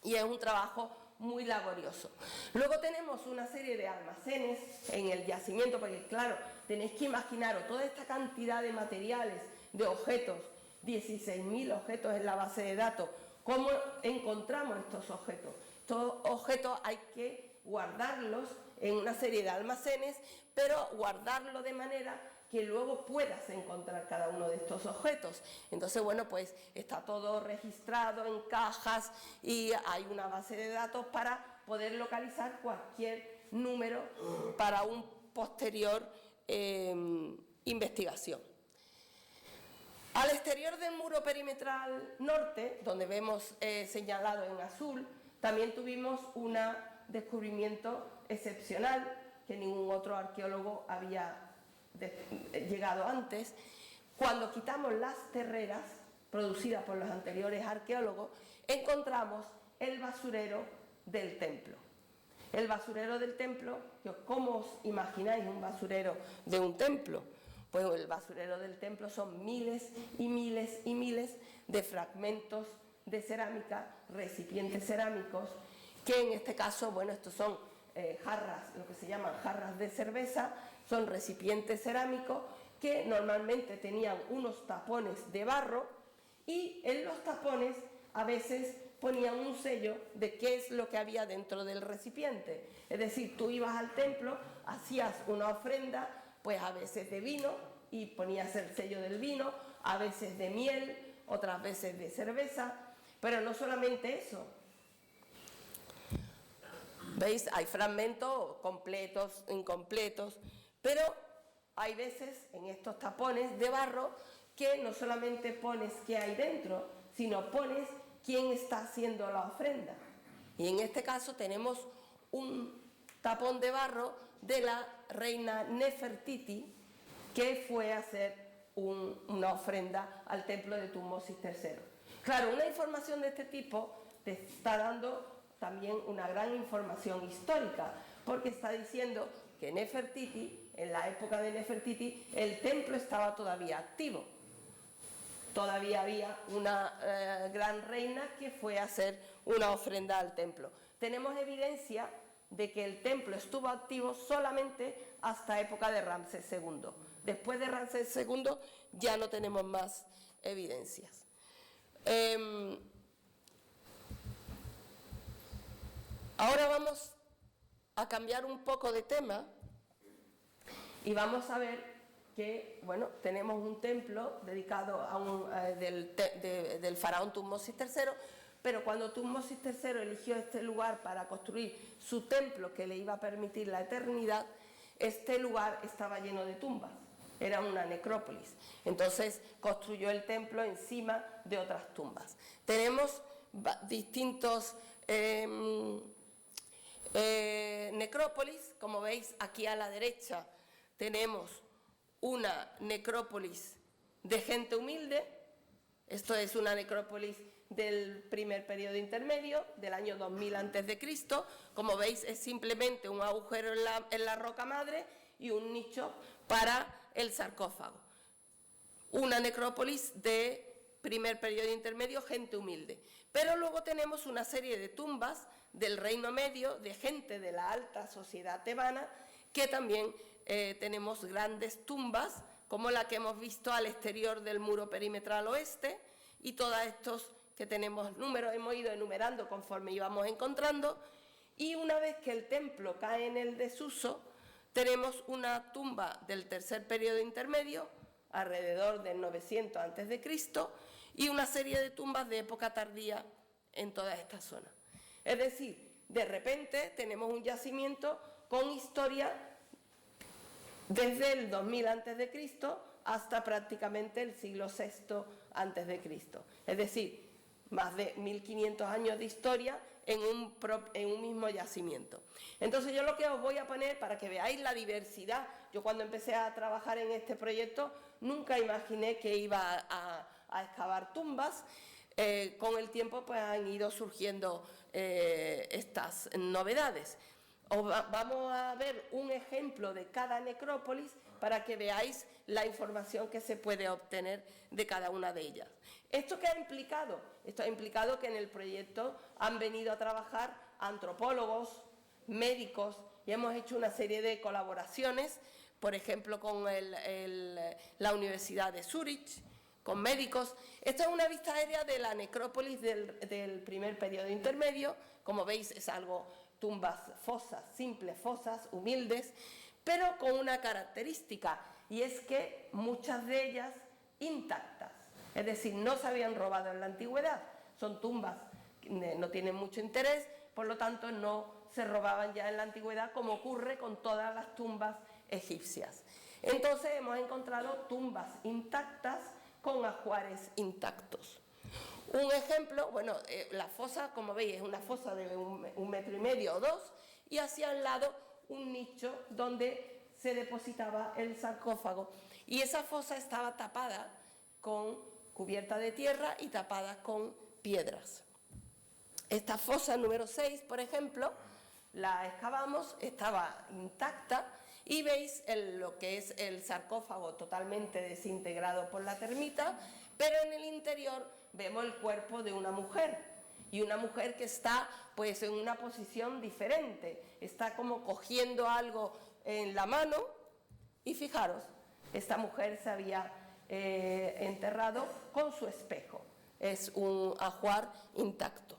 y es un trabajo muy laborioso. Luego tenemos una serie de almacenes en el yacimiento, porque claro, tenéis que imaginaros toda esta cantidad de materiales, de objetos, 16.000 objetos en la base de datos. ¿Cómo encontramos estos objetos? Estos objetos hay que guardarlos en una serie de almacenes, pero guardarlo de manera que luego puedas encontrar cada uno de estos objetos. Entonces, bueno, pues está todo registrado en cajas y hay una base de datos para poder localizar cualquier número para un posterior investigación. Al exterior del muro perimetral norte, donde vemos señalado en azul, también tuvimos un descubrimiento excepcional que ningún otro arqueólogo había llegado antes. Cuando quitamos las terreras producidas por los anteriores arqueólogos, encontramos el basurero del templo. El basurero del templo, ¿cómo os imagináis un basurero de un templo? Pues el basurero del templo son miles y miles y miles de fragmentos de cerámica, recipientes cerámicos, que en este caso, bueno, estos son jarras, lo que se llaman jarras de cerveza, son recipientes cerámicos que normalmente tenían unos tapones de barro y en los tapones a veces ponían un sello de qué es lo que había dentro del recipiente. Es decir, tú ibas al templo, hacías una ofrenda, pues a veces de vino y ponías el sello del vino, a veces de miel, otras veces de cerveza, pero no solamente eso. ¿Veis? Hay fragmentos completos, incompletos, pero hay veces en estos tapones de barro que no solamente pones qué hay dentro, sino pones quién está haciendo la ofrenda. Y en este caso tenemos un tapón de barro de la reina Nefertiti, que fue a hacer una ofrenda al templo de Tutmosis III. Claro, una información de este tipo te está dando también una gran información histórica, porque está diciendo que Nefertiti, en la época de Nefertiti, el templo estaba todavía activo. Todavía había una gran reina que fue a hacer una ofrenda al templo. Tenemos evidencia de que el templo estuvo activo solamente hasta época de Ramsés II. Después de Ramsés II ya no tenemos más evidencias. Ahora vamos a cambiar un poco de tema y vamos a ver que, bueno, tenemos un templo dedicado a del faraón Tutmosis III, pero cuando Tutmosis III eligió este lugar para construir su templo que le iba a permitir la eternidad, este lugar estaba lleno de tumbas, era una necrópolis. Entonces construyó el templo encima de otras tumbas. Tenemos distintos necrópolis, como veis aquí a la derecha tenemos una necrópolis de gente humilde. Esto es una necrópolis del primer periodo intermedio, del año 2000 a.C. Como veis, es simplemente un agujero en la roca madre y un nicho para el sarcófago. Una necrópolis de primer periodo intermedio, gente humilde. Pero luego tenemos una serie de tumbas del Reino Medio, de gente de la alta sociedad tebana, que también tenemos grandes tumbas, como la que hemos visto al exterior del muro perimetral oeste, y todos estos que tenemos números, hemos ido enumerando conforme íbamos encontrando, y una vez que el templo cae en el desuso, tenemos una tumba del tercer periodo intermedio, alrededor del 900 a.C., y una serie de tumbas de época tardía en toda esta zona. Es decir, de repente tenemos un yacimiento con historia desde el 2000 a.C. hasta prácticamente el siglo VI a.C. Es decir, más de 1500 años de historia en un mismo yacimiento. Entonces yo lo que os voy a poner para que veáis la diversidad. Yo cuando empecé a trabajar en este proyecto nunca imaginé que iba a excavar tumbas. Con el tiempo pues han ido surgiendo estas novedades. Vamos a ver un ejemplo de cada necrópolis para que veáis la información que se puede obtener de cada una de ellas. ¿Esto qué ha implicado? Esto ha implicado que en el proyecto han venido a trabajar antropólogos, médicos, y hemos hecho una serie de colaboraciones, por ejemplo con la Universidad de Zúrich, con médicos. Esta es una vista aérea de la necrópolis del primer periodo intermedio. Como veis, es algo tumbas, fosas, simples fosas, humildes, pero con una característica, y es que muchas de ellas intactas, es decir, no se habían robado en la antigüedad, son tumbas que no tienen mucho interés, por lo tanto no se robaban ya en la antigüedad, como ocurre con todas las tumbas egipcias. Entonces hemos encontrado tumbas intactas con ajuares intactos. Un ejemplo, bueno, la fosa, como veis, es una fosa de 1,5 metros o 2, y hacia el lado un nicho donde se depositaba el sarcófago. Y esa fosa estaba tapada cubierta de tierra y tapada con piedras. Esta fosa número 6, por ejemplo, la excavamos, estaba intacta, y veis lo que es el sarcófago totalmente desintegrado por la termita, pero en el interior vemos el cuerpo de una mujer, y una mujer que está pues en una posición diferente, está como cogiendo algo en la mano, y fijaros, esta mujer se había enterrado con su espejo, es un ajuar intacto.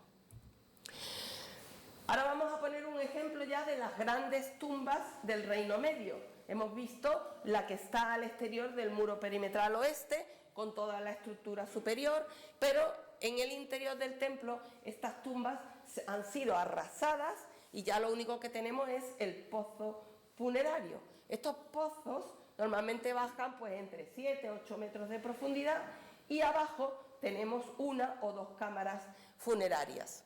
Ahora vamos a poner un ejemplo ya de las grandes tumbas del Reino Medio. Hemos visto la que está al exterior del muro perimetral oeste, con toda la estructura superior, pero en el interior del templo estas tumbas han sido arrasadas y ya lo único que tenemos es el pozo funerario. Estos pozos normalmente bajan pues entre 7 a 8 metros de profundidad, y abajo tenemos 1 o 2 cámaras funerarias.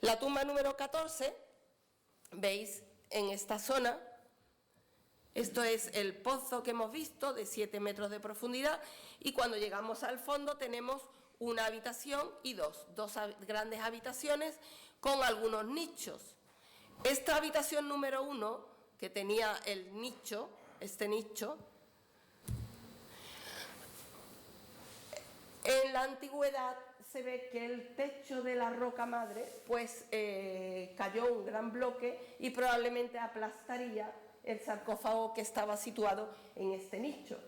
La tumba número 14, veis en esta zona, esto es el pozo que hemos visto de 7 metros de profundidad, y cuando llegamos al fondo tenemos una habitación y dos grandes habitaciones con algunos nichos. Esta habitación número 1, que tenía el nicho, este nicho, en la antigüedad se ve que el techo de la roca madre pues cayó un gran bloque y probablemente aplastaría el sarcófago que estaba situado en este nicho.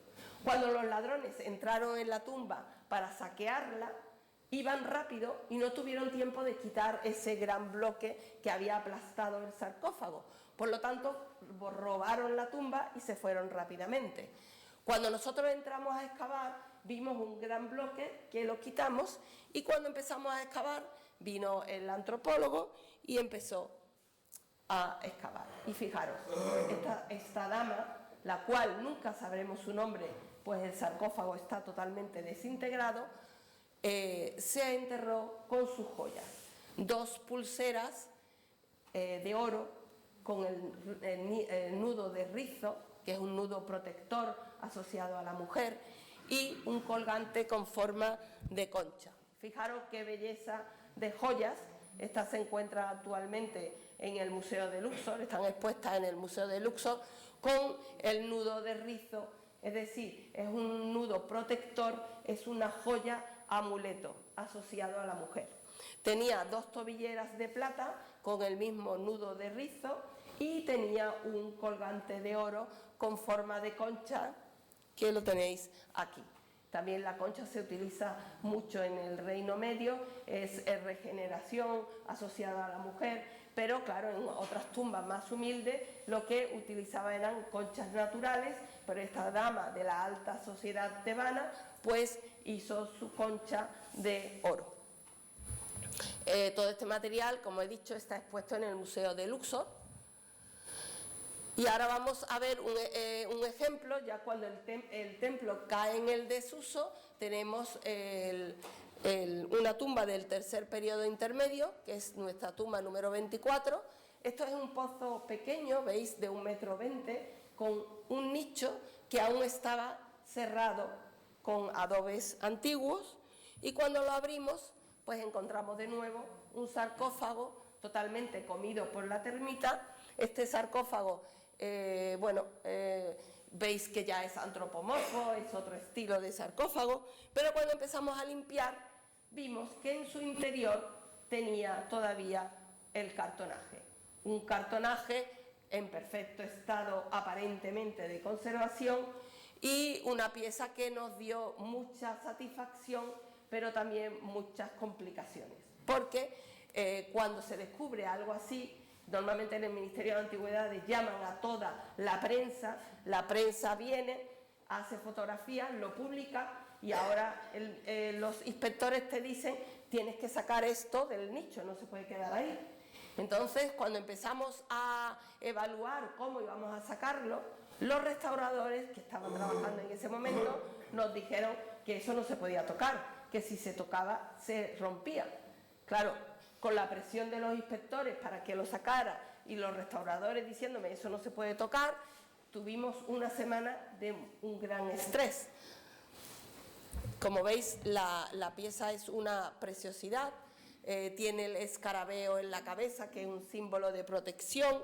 Cuando los ladrones entraron en la tumba para saquearla, iban rápido y no tuvieron tiempo de quitar ese gran bloque que había aplastado el sarcófago. Por lo tanto, robaron la tumba y se fueron rápidamente. Cuando nosotros entramos a excavar, vimos un gran bloque que lo quitamos, y cuando empezamos a excavar vino el antropólogo y empezó a excavar. Y fijaros, esta dama, la cual nunca sabremos su nombre, pues el sarcófago está totalmente desintegrado, se enterró con sus joyas. 2 pulseras de oro con el nudo de rizo, que es un nudo protector asociado a la mujer, y un colgante con forma de concha. Fijaros qué belleza de joyas. Estas se encuentran actualmente en el Museo de Luxor, están expuestas en el Museo de Luxor con el nudo de rizo, es decir, es un nudo protector, es una joya amuleto asociado a la mujer. Tenía 2 tobilleras de plata con el mismo nudo de rizo y tenía un colgante de oro con forma de concha, que lo tenéis aquí. También la concha se utiliza mucho en el Reino Medio, es regeneración asociada a la mujer, pero claro, en otras tumbas más humildes lo que utilizaba eran conchas naturales, pero esta dama de la alta sociedad tebana pues hizo su concha de oro. Todo este material, como he dicho, está expuesto en el Museo de Luxor. Y ahora vamos a ver un ejemplo, ya cuando el templo cae en el desuso, tenemos una tumba del tercer periodo intermedio, que es nuestra tumba número 24. Esto es un pozo pequeño, veis, de 1,20 metros, con un nicho que aún estaba cerrado con adobes antiguos, y cuando lo abrimos, pues encontramos de nuevo un sarcófago totalmente comido por la termita. Este sarcófago, veis que ya es antropomorfo, es otro estilo de sarcófago, pero cuando empezamos a limpiar vimos que en su interior tenía todavía el cartonaje, un cartonaje en perfecto estado aparentemente de conservación, y una pieza que nos dio mucha satisfacción, pero también muchas complicaciones, porque cuando se descubre algo así, normalmente en el Ministerio de Antigüedades llaman a toda la prensa viene, hace fotografías, lo publica y ahora los inspectores te dicen tienes que sacar esto del nicho, no se puede quedar ahí. Entonces, cuando empezamos a evaluar cómo íbamos a sacarlo, los restauradores que estaban trabajando en ese momento nos dijeron que eso no se podía tocar, que si se tocaba se rompía. Claro, con la presión de los inspectores para que lo sacara y los restauradores diciéndome eso no se puede tocar, tuvimos una semana de un gran estrés. Como veis, la pieza es una preciosidad, tiene el escarabeo en la cabeza, que es un símbolo de protección.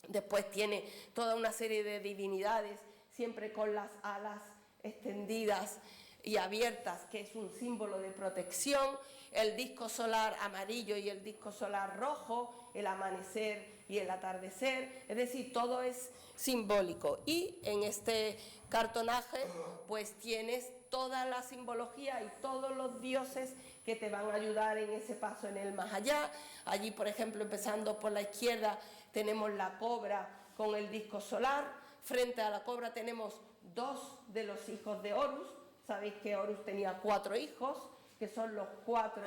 Después tiene toda una serie de divinidades, siempre con las alas extendidas y abiertas, que es un símbolo de protección. El disco solar amarillo y el disco solar rojo, el amanecer y el atardecer, es decir, todo es simbólico. Y en este cartonaje pues tienes toda la simbología y todos los dioses que te van a ayudar en ese paso en el más allá. Allí, por ejemplo, empezando por la izquierda, tenemos la cobra con el disco solar. Frente a la cobra tenemos dos de los hijos de Horus. Sabéis que Horus tenía 4 hijos, que son los 4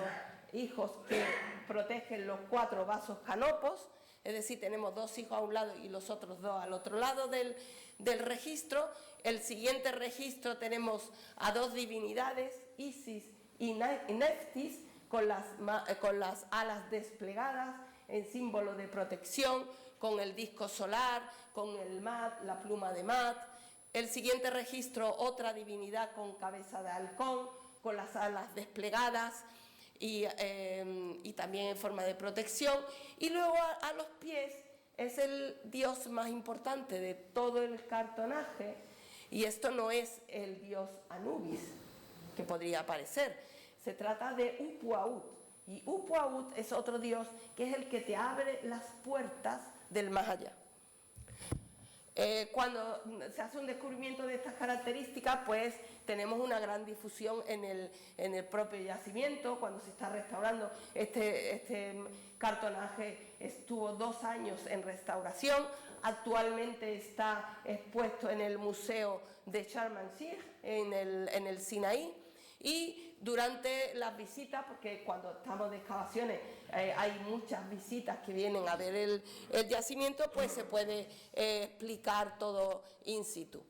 hijos que protegen los 4 vasos canopos. Es decir, tenemos 2 hijos a un lado y los otros 2 al otro lado del registro. El siguiente registro tenemos a 2 divinidades, Isis y Neftis, con las alas desplegadas en símbolo de protección, con el disco solar, con el Mat, la pluma de Mat. El siguiente registro, otra divinidad con cabeza de halcón, con las alas desplegadas y también en forma de protección. Y luego a los pies es el dios más importante de todo el cartonaje, y esto no es el dios Anubis, que podría parecer. Se trata de Upuaut, y Upuaut es otro dios que es el que te abre las puertas del más allá. Cuando se hace un descubrimiento de estas características, pues tenemos una gran difusión en el propio yacimiento. Cuando se está restaurando este cartonaje, estuvo 2 años en restauración. Actualmente está expuesto en el Museo de Sharm el-Sheikh, en el Sinaí. Y durante las visitas, porque cuando estamos de excavaciones hay muchas visitas que vienen a ver el yacimiento, pues se puede explicar todo in situ.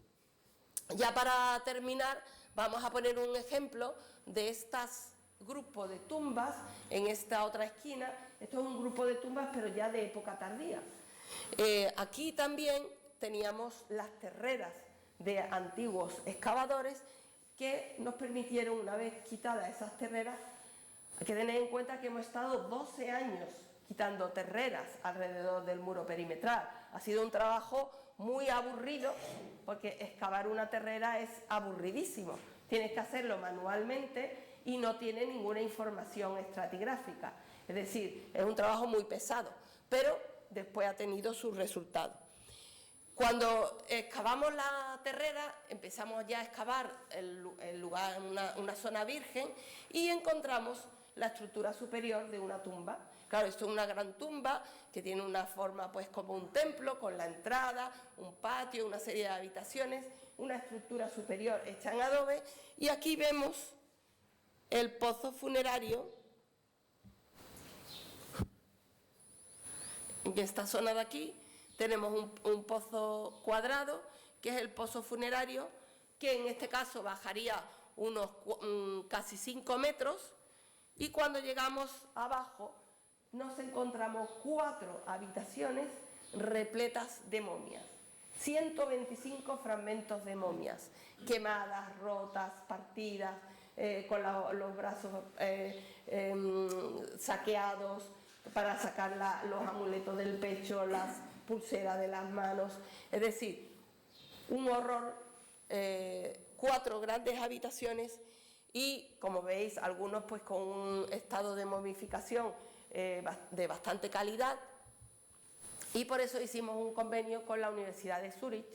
Ya para terminar, vamos a poner un ejemplo de estos grupos de tumbas en esta otra esquina. Esto es un grupo de tumbas, pero ya de época tardía. Aquí también teníamos las terreras de antiguos excavadores que nos permitieron, una vez quitadas esas terreras, hay que tener en cuenta que hemos estado 12 años quitando terreras alrededor del muro perimetral. Ha sido un trabajo muy aburrido, porque excavar una terrera es aburridísimo. Tienes que hacerlo manualmente y no tiene ninguna información estratigráfica. Es decir, es un trabajo muy pesado, pero después ha tenido sus resultados. Cuando excavamos la terrera, empezamos ya a excavar el lugar, una zona virgen, y encontramos la estructura superior de una tumba. Claro, esto es una gran tumba que tiene una forma pues como un templo, con la entrada, un patio, una serie de habitaciones, una estructura superior hecha en adobe, y aquí vemos el pozo funerario. En esta zona de aquí tenemos un pozo cuadrado, que es el pozo funerario, que en este caso bajaría unos casi 5 metros, y cuando llegamos abajo nos encontramos 4 habitaciones repletas de momias. 125 fragmentos de momias, quemadas, rotas, partidas, con los brazos saqueados para sacar los amuletos del pecho, las pulseras de las manos. Es decir, un horror, 4 grandes habitaciones, y como veis, algunos pues con un estado de momificación de bastante calidad, y por eso hicimos un convenio con la Universidad de Zúrich.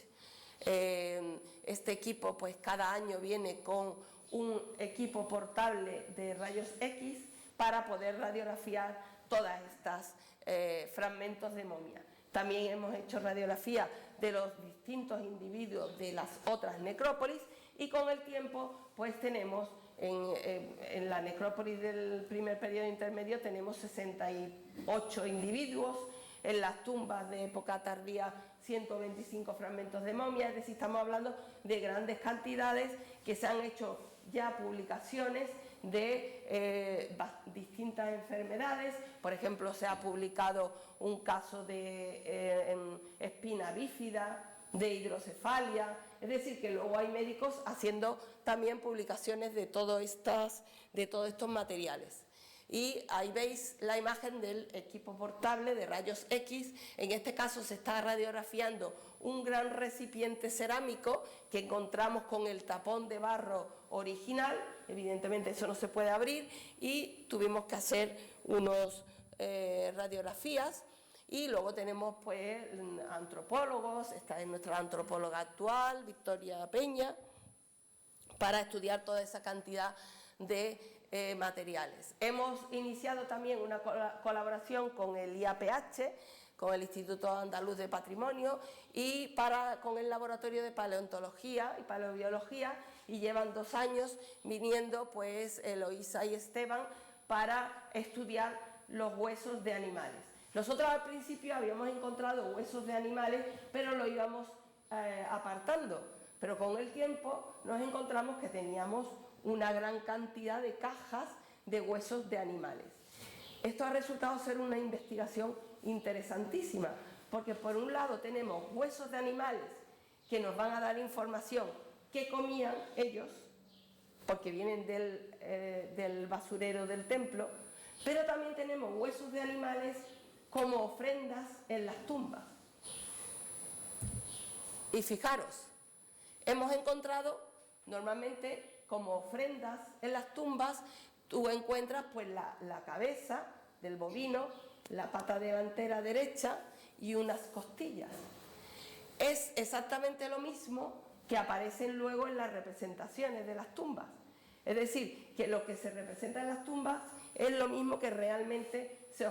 Este equipo pues cada año viene con un equipo portable de rayos X para poder radiografiar todas estas fragmentos de momia. También hemos hecho radiografía de los distintos individuos de las otras necrópolis y con el tiempo pues tenemos en la necrópolis del primer periodo intermedio tenemos 68 individuos, en las tumbas de época tardía 125 fragmentos de momia, es decir, estamos hablando de grandes cantidades que se han hecho ya publicaciones de distintas enfermedades. Por ejemplo, se ha publicado un caso de espina bífida, de hidrocefalia, es decir, que luego hay médicos haciendo también publicaciones de todos estos materiales. Y ahí veis la imagen del equipo portable de rayos X. En este caso se está radiografiando un gran recipiente cerámico que encontramos con el tapón de barro original. Evidentemente eso no se puede abrir y tuvimos que hacer unas radiografías. Y luego tenemos pues antropólogos, esta es nuestra antropóloga actual, Victoria Peña, para estudiar toda esa cantidad de materiales. Hemos iniciado también una colaboración con el IAPH, con el Instituto Andaluz de Patrimonio y con el Laboratorio de Paleontología y Paleobiología, y llevan 2 años viniendo pues Eloísa y Esteban para estudiar los huesos de animales. Nosotros al principio habíamos encontrado huesos de animales, pero lo íbamos apartando, pero con el tiempo nos encontramos que teníamos una gran cantidad de cajas de huesos de animales. Esto ha resultado ser una investigación interesantísima, porque por un lado tenemos huesos de animales que nos van a dar información que comían ellos, porque vienen del basurero del templo, pero también tenemos huesos de animales como ofrendas en las tumbas. Y fijaros, hemos encontrado normalmente como ofrendas en las tumbas, tú encuentras pues la cabeza del bovino, la pata delantera derecha y unas costillas. Es exactamente lo mismo que aparecen luego en las representaciones de las tumbas. Es decir, que lo que se representa en las tumbas es lo mismo que realmente se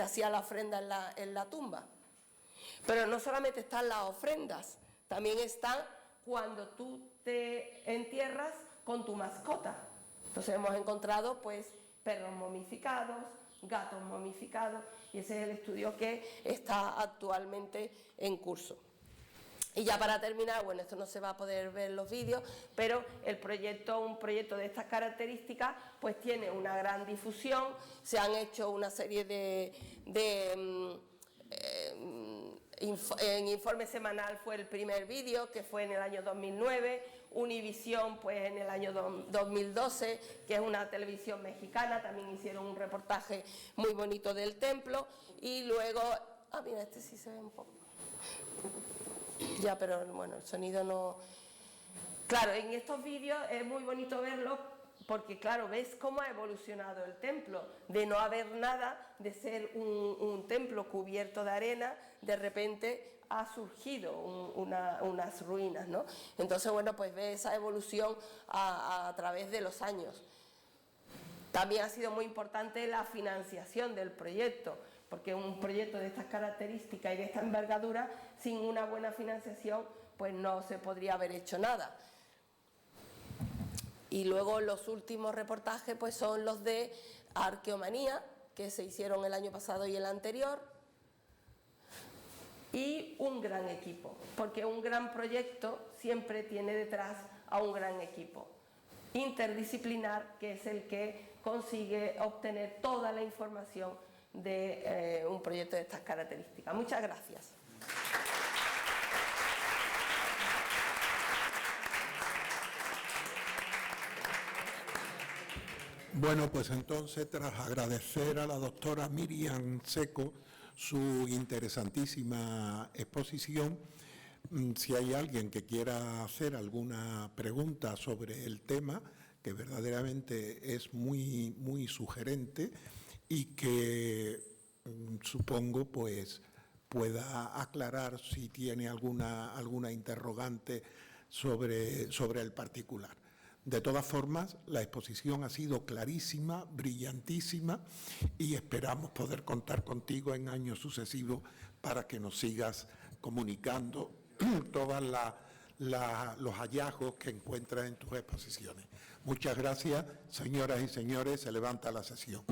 hacía la ofrenda en la tumba. Pero no solamente están las ofrendas, también están cuando tú te entierras con tu mascota. Entonces hemos encontrado pues perros momificados, gatos momificados, y ese es el estudio que está actualmente en curso. Y ya para terminar, bueno, esto no se va a poder ver en los vídeos, pero un proyecto de estas características pues tiene una gran difusión. Se han hecho una serie en Informe Semanal fue el primer vídeo, que fue en el año 2009, Univisión pues en el año 2012, que es una televisión mexicana, también hicieron un reportaje muy bonito del templo, y luego, mira, este sí se ve un poco. Ya, pero bueno, el sonido no... Claro, en estos vídeos es muy bonito verlo porque, claro, ves cómo ha evolucionado el templo, de no haber nada, de ser un templo cubierto de arena, de repente ha surgido unas ruinas, ¿no? Entonces, bueno, pues ves esa evolución a través de los años. También ha sido muy importante la financiación del proyecto, porque un proyecto de estas características y de esta envergadura, sin una buena financiación, pues no se podría haber hecho nada. Y luego los últimos reportajes pues son los de Arqueomanía, que se hicieron el año pasado y el anterior, y un gran equipo, porque un gran proyecto siempre tiene detrás a un gran equipo interdisciplinar, que es el que consigue obtener toda la información de un proyecto de estas características. Muchas gracias. Bueno, pues entonces, tras agradecer a la doctora Miriam Seco su interesantísima exposición, si hay alguien que quiera hacer alguna pregunta sobre el tema, que verdaderamente es muy, muy sugerente y que supongo pues pueda aclarar si tiene alguna interrogante sobre el particular. De todas formas, la exposición ha sido clarísima, brillantísima, y esperamos poder contar contigo en años sucesivos para que nos sigas comunicando todos los hallazgos que encuentras en tus exposiciones. Muchas gracias, señoras y señores. Se levanta la sesión.